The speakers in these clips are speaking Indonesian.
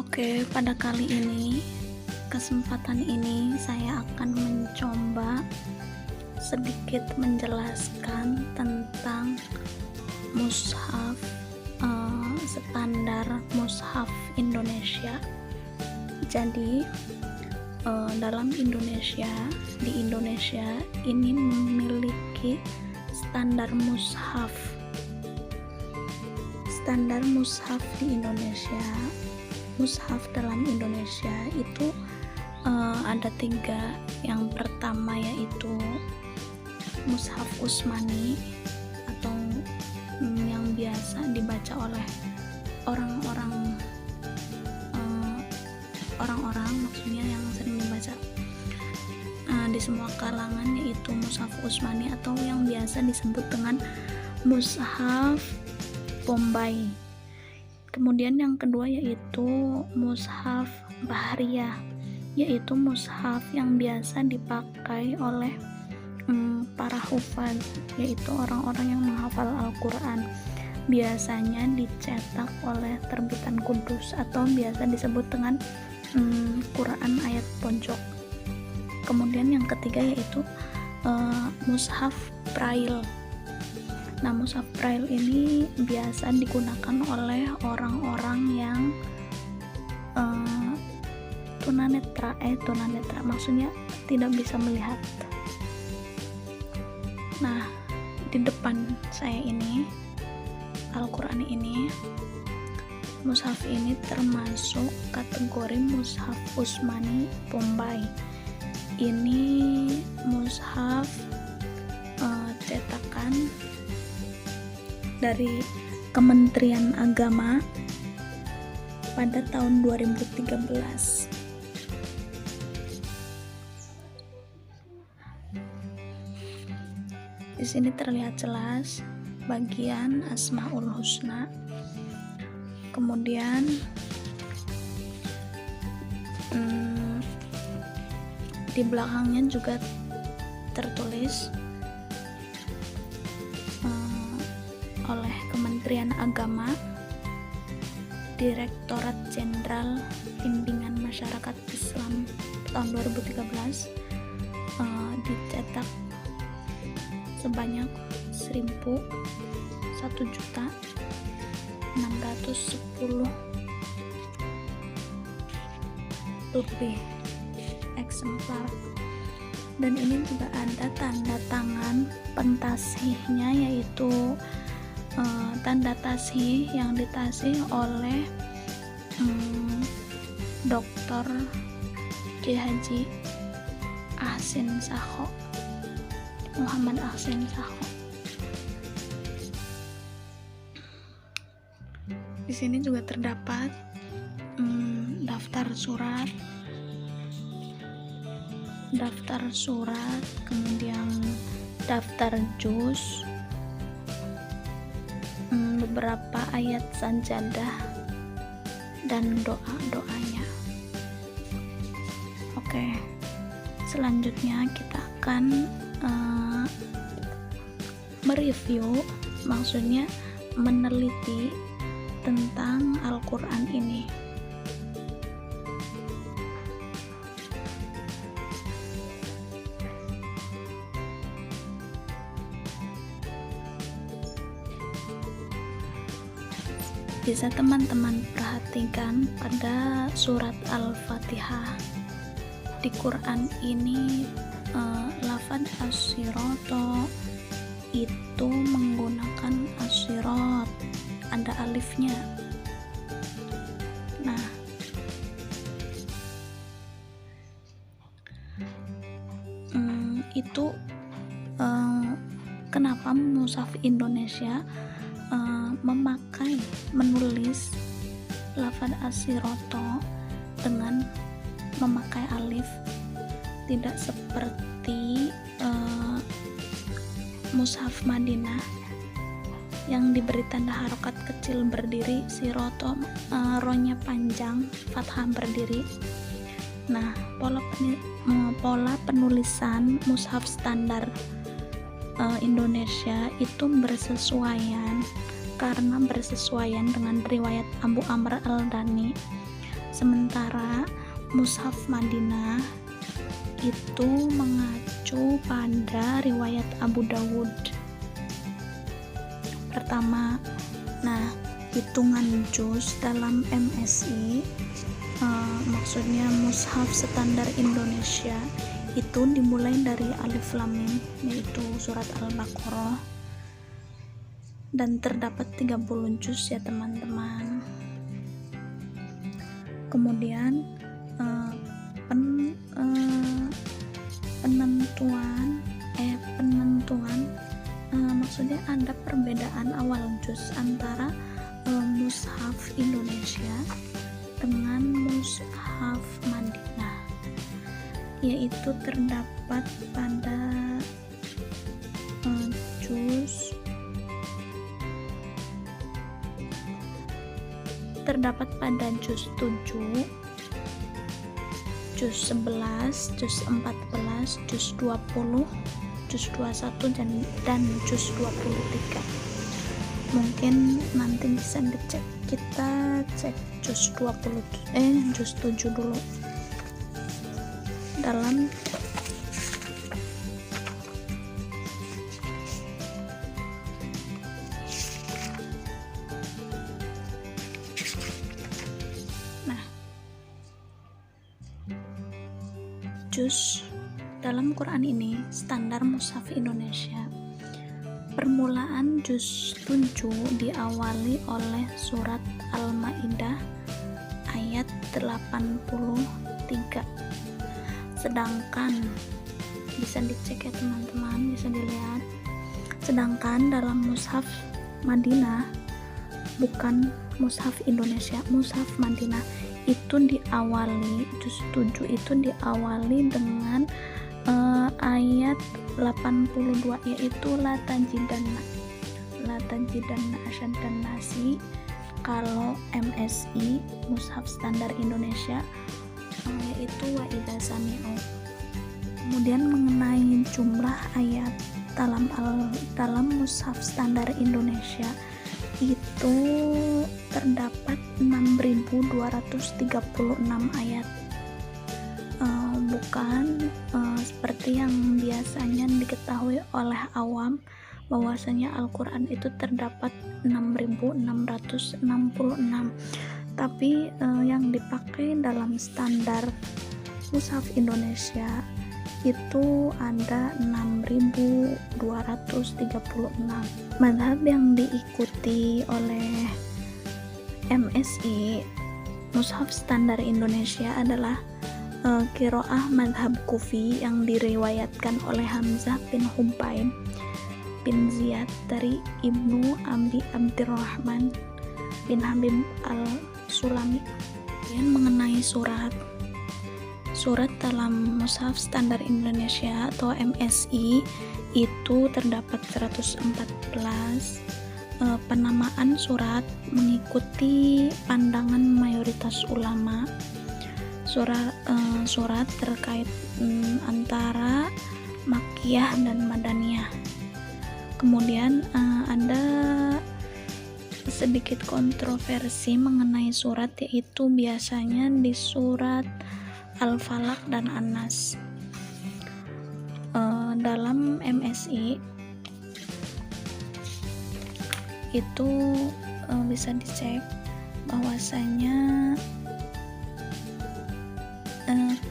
Oke, pada kali ini, kesempatan ini saya akan mencoba sedikit menjelaskan tentang mushaf, standar mushaf Indonesia. Jadi, dalam Indonesia, di Indonesia ini memiliki standar mushaf. Standar mushaf di Indonesia, mushaf dalam Indonesia itu ada 3. Yang pertama yaitu mushaf Utsmani atau yang biasa dibaca oleh orang-orang, maksudnya yang sering dibaca di semua kalangan, yaitu mushaf Utsmani atau yang biasa disebut dengan mushaf Bombay. Kemudian yang kedua yaitu mushaf Bahriyah, yaitu mushaf yang biasa dipakai oleh para hufaz, yaitu orang-orang yang menghafal Al-Quran. Biasanya dicetak oleh terbitan Kudus atau biasa disebut dengan Quran ayat pojok. Kemudian yang ketiga yaitu mushaf Braille. Nah, mushaf Braille ini biasa digunakan oleh orang-orang yang tunanetra, maksudnya tidak bisa melihat. Nah, di depan saya ini Al-Quran ini, mushaf ini termasuk kategori mushaf Utsmani Bombay. Ini mushaf cetakan dari Kementerian Agama pada tahun 2013. Di sini terlihat jelas bagian Asmaul Husna. Kemudian di belakangnya juga tertulis oleh Kementerian Agama, Direktorat Jenderal Bimbingan Masyarakat Islam tahun 2013, dicetak sebanyak 1.610 lebih eksemplar, dan ini juga ada tanda tangan pentasihnya, yaitu tanda tasih yang ditasih oleh Dr. K. Haji Ahsin Sakho, Muhammad Ahsin Sakho. Di sini juga terdapat daftar surat, kemudian daftar juz, beberapa ayat sajadah, dan doa-doanya. Oke, selanjutnya kita akan mereview, maksudnya meneliti tentang Al-Quran ini. Bisa teman-teman perhatikan pada surat Al-Fatihah. Di Quran ini lafaz as-sirata itu menggunakan as-sirat, ada alifnya. Nah, itu kenapa mushaf Indonesia menulis lafaz as-sirata dengan memakai alif, tidak seperti mushaf Madinah yang diberi tanda harokat kecil berdiri, siroto ronya panjang, fathah berdiri. Nah, pola penulisan mushaf standar Indonesia itu bersesuaian dengan riwayat Abu Amr al-Dani Sementara Mushaf Madinah itu mengacu pada riwayat Abu Dawud. Pertama, hitungan juz dalam MSI, maksudnya Mushaf Standar Indonesia, itu dimulai dari Alif Lam Mim, yaitu surat Al-Baqarah, dan terdapat 30 juz ya teman-teman. Kemudian penentuan maksudnya ada perbedaan awal juz antara Mushaf Indonesia dengan Mushaf Madinah, yaitu terdapat pada juz 7, juz 11, juz 14, juz 20, juz 21 dan juz 23. Mungkin nanti bisa dicek. Kita cek juz 7 dulu. Dalam juz dalam Quran ini standar Mushaf Indonesia. Permulaan juz 7 diawali oleh surat Al-Maidah ayat 83. Sedangkan bisa dicek ya teman-teman, bisa dilihat. Sedangkan dalam Mushaf Madinah, bukan Mushaf Indonesia, Mushaf Madinah, itu diawali, juz 7 itu diawali dengan ayat 82, yaitu la tajidanna asyaddan nasi. Kalau MSI Mushaf Standar Indonesia yaitu wa idza sami'u. Kemudian mengenai jumlah ayat dalam Mushaf Standar Indonesia itu terdapat 6.236 ayat, bukan seperti yang biasanya diketahui oleh awam bahwasanya Al-Quran itu terdapat 6.666, tapi yang dipakai dalam standar Mushaf Indonesia itu ada 6.236. Mazhab yang diikuti oleh MSI Mushaf Standar Indonesia adalah qiraah mazhab Kufi yang diriwayatkan oleh Hamzah bin Hubaim bin Ziyad dari Ibnu Abi Abdurrahman bin Habib al-Sulami. Kemudian mengenai surat dalam Mushaf Standar Indonesia atau MSI itu terdapat 114. Penamaan surat mengikuti pandangan mayoritas ulama. Surat terkait antara Makkiyah dan Madaniyah. Kemudian ada sedikit kontroversi mengenai surat, yaitu biasanya di surat Al-Falaq dan An-Nas. Dalam MSI itu bisa dicek bahwasanya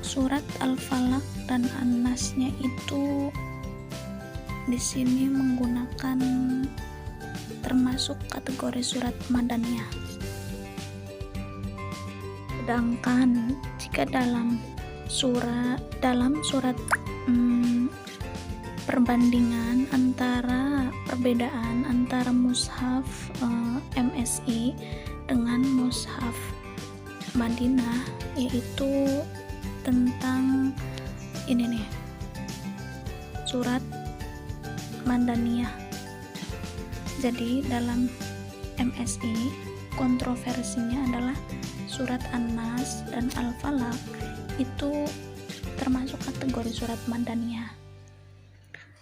surat Al-Falaq dan An-Nasnya itu di sini menggunakan termasuk kategori surat Madaniyah. Sedangkan jika dalam surat perbandingan perbedaan antara Mushaf MSI dengan Mushaf Madinah, yaitu tentang ini nih, surat Madaniyah. Jadi dalam MSI kontroversinya adalah surat An-Nas dan Al-Falaq itu termasuk kategori surat Madaniyah.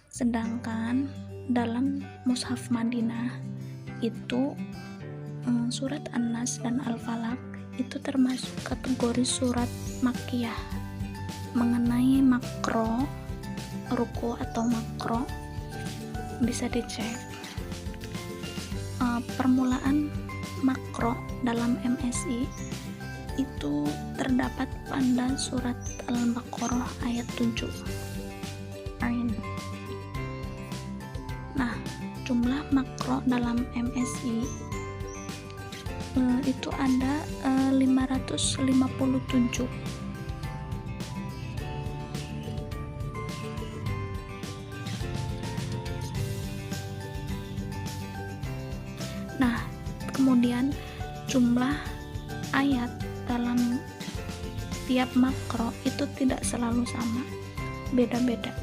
Sedangkan dalam Mushaf Madinah itu surat An-Nas dan Al-Falaq itu termasuk kategori surat makkiyah. Mengenai makro, ruku atau makro, bisa dicek. Permulaan makro dalam MSI itu terdapat pada surat Al-Baqarah ayat 7. Nah, jumlah makro dalam MSI itu ada 557. Nah, kemudian jumlah ayat dalam tiap makro itu tidak selalu sama, beda-beda.